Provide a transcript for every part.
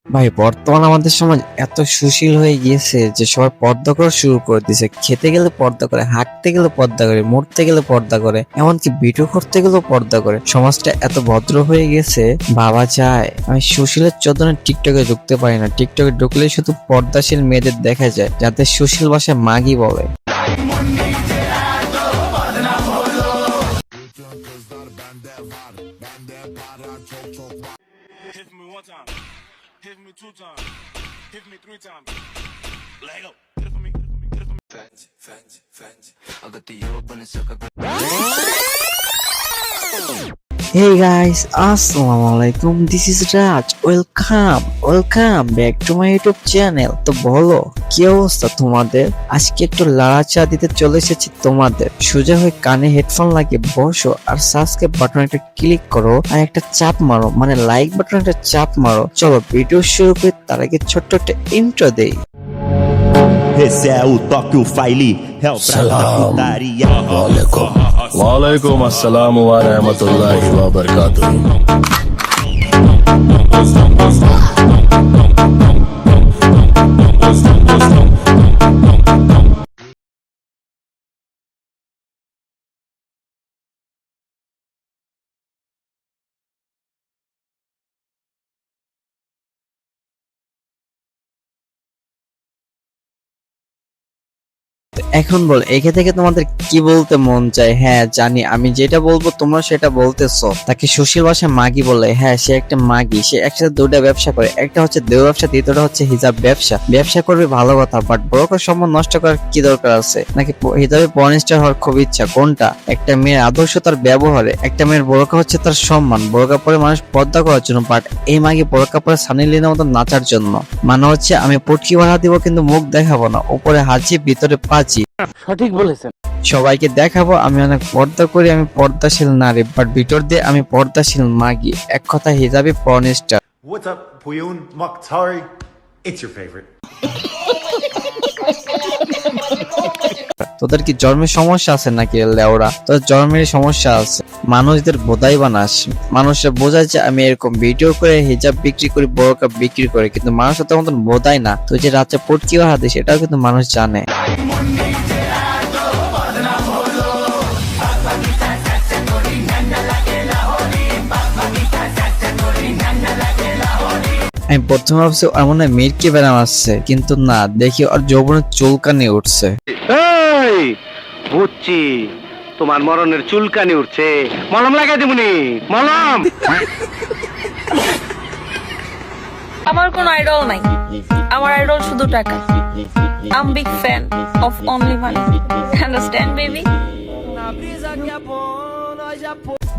ভাই বর্তমান আমাদের সমাজ এত সুশীল হয়ে গিয়েছে যে সবাই পর্দা করা শুরু করে দিয়েছে। খেতে গেলে পর্দা করে, হাঁটতে গেলে পর্দা করে, মরতে গেলে পর্দা করে, এমনকি ভিডিও করতে গেলেও পর্দা করে। সমাজটা এত ভদ্র হয়ে গেছে ভাবা যায়। আমি সুশীলের চোদনে টিকটকে ঢুকতে পারি না। টিকটকে ঢুকলে শুধু পর্দাশীল মেয়েদের দেখা যায়, যাদের সুশীল ভাষায় মাগি বলে। Hit me one time, hit me two times, hit me three times. Lego, get it for me, get it for me, get it for me. I got the open and suck Hey guys, আসসালামু আলাইকুম, this is Raj. Welcome back to my YouTube channel. তো বলো কি অবস্থা তোমাদের? আজকে একটু লাড়াচা দিতে চলে এসেছি তোমাদের। সোজা হয়ে কানে হেডফোন লাগিয়ে বসো আর সাবস্ক্রাইব বাটন একটা ক্লিক করো আর একটা চাপ মারো, মানে লাইক বাটন একটা চাপ মারো। চলো ভিডিও শুরু করি, তার আগে ছোট্ট একটা ইন্ট্রো দেই। Esse é o toque, o file, é o pra da putaria. वालेकुम अस्सलाम व रहमतुल्लाहि व बरकातुहू। এখন বল, এখান থেকে তোমাদের কি বলতে মন চায়? হ্যাঁ জানি, আমি যেটা বলবো তোমরা সেটা বলতেছো। তাকে সুশীল ভাষায় মাগি বলে। হ্যাঁ, সে একটা মাগি। সে একসাথে দুটা ব্যবসা করে, একটা হচ্ছে দেহ ব্যবসা, দ্বিতীয়টা হচ্ছে হিজাব ব্যবসা। ব্যবসা করবে ভালো কথা, বাট ব্রোকার সম্মান নষ্ট করার কি দরকার আছে? নাকি হিজাবে পর্নস্টার হওয়ার খুব ইচ্ছা? কোনটা? একটা মেয়ের আদর্শ তার ব্যবহারে, একটা মেয়ের বোরকা হচ্ছে তার সম্মান। বোরকা পরে মানুষ পর্দা করার জন্য, বাট এই মাগি বোরকা পরে সানি লিওনের মতো নাচার জন্য। মানে হচ্ছে আমি পুটকি ভাড়া দিব কিন্তু মুখ দেখাবো না, উপরে হাঁচি ভিতরে পাচি। সঠিক বলেছেন। সবাইকে দেখাবো আমি অনেক পর্দা করি, আমি পর্দাশীল নারী, বাট ভিতর দিয়ে আমি পর্দাশীল মাগি। এক কথা hijabi porn star. What's up, Puyun Mokhtari? It's your favorite. তোদের কি জন্মের সমস্যা আছে নাকি লেওরা? তোদের জন্মের সমস্যা আছে। মানুষদের বোধাই বানাস। মানুষরা বোঝায় যে আমি এরকম ভিডিও করে হিজাব বিক্রি করি, বোরকা বিক্রি করি, কিন্তু মানুষ তোর মতন বোধাই না। তুই যে রাতে পটকি হাতে সেটাও কিন্তু মানুষ জানে। আমি প্রথমে ভাবছি এমন মির্কি ব্যারাম আসছে, কিন্তু না, দেখি ওর যৌবনের চুলকানি উঠছে। এই বুঝছি, তোমার মরণের চুলকানি উঠছে। মলম লাগাই দিবনি, মলম। আমার কোনো আইডল নাই, আমার আইডল শুধু টাকা। I'm big fan of only money. Understand, baby?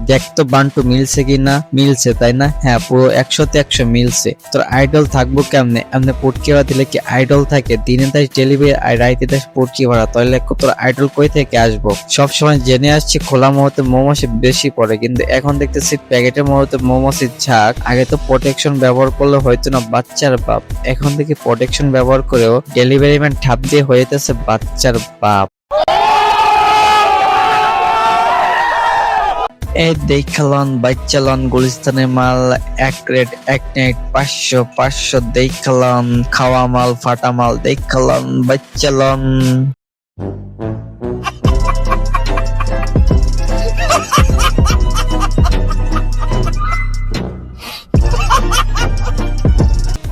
দেখ তো বান্টু মিলছে কিনা। মিলছে তাই না? হ্যাঁ, পুরো 100-তে 100 মিলছে। তোর আইডল থাকবো কেমনে? এমনি পটকি ভাড়া দিলে কি আইডল থাকে? দিনে তাই ডেলিভারি আর রাইতে তাই পটকি ভাড়া, তাহলে তোর আইডল কই থেকে আসবো? সবসময় জেনে আসছি খোলা মুহূর্তে মৌমাছি বেশি পড়ে, কিন্তু এখন দেখতেছি প্যাকেটের মুহূর্তে মৌমাছির ঝাঁক। আগে তো প্রোটেকশন ব্যবহার করলে হয়তো না বাচ্চার বাপ, এখন থেকে প্রোটেকশন ব্যবহার করেও ডেলিভারি ম্যান ঠাপ দিয়ে হইতেছে বাচ্চার বাপ। এই দেখালন বাচ্চালন গুলিস্তানের মাল, এক রেট এক নাইট 500 দেখালন। খাওয়া মাল ফাটা মাল দেখালন বাচ্চালন।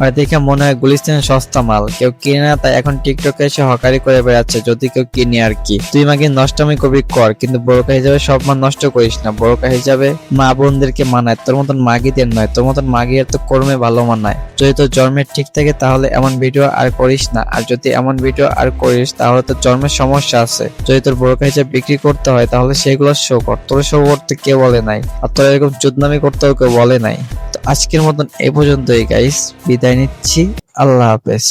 আর দেখে মনে হয় গুলিস্তানের সস্তা মাল, কেউ কিনে না, তাই এখন টিকটকে এসে হকারি করে বেড়াচ্ছে যদি কেউ কিনে আর কি। তুই মাকে নষ্টমি কবি কর, কিন্তু বোরকা হিসাবে সব মান নষ্ট করিস না। বোরকা হিসাবে মা বোনদেরকে মানায়, তোর মতন মাগিদের নয়। তোর মতন মাগির তো কর্মে ভালো মানায়। যদি তোর জন্মের ঠিক থাকে তাহলে এমন ভিডিও আর করিস না, আর যদি এমন ভিডিও আর করিস তাহলে তোর জন্মের সমস্যা আছে। যদি তোর বোরকা হিসাবে বিক্রি করতে হয় তাহলে সেগুলো শো কর। তোর শো করতে কেউ বলে নাই, আর তোর এরকম চুদনামি করতেও কেউ বলে নাই। আজকের মতন এই পর্যন্তই গাইস, বিদায় নিচ্ছি। আল্লাহ হাফেজ।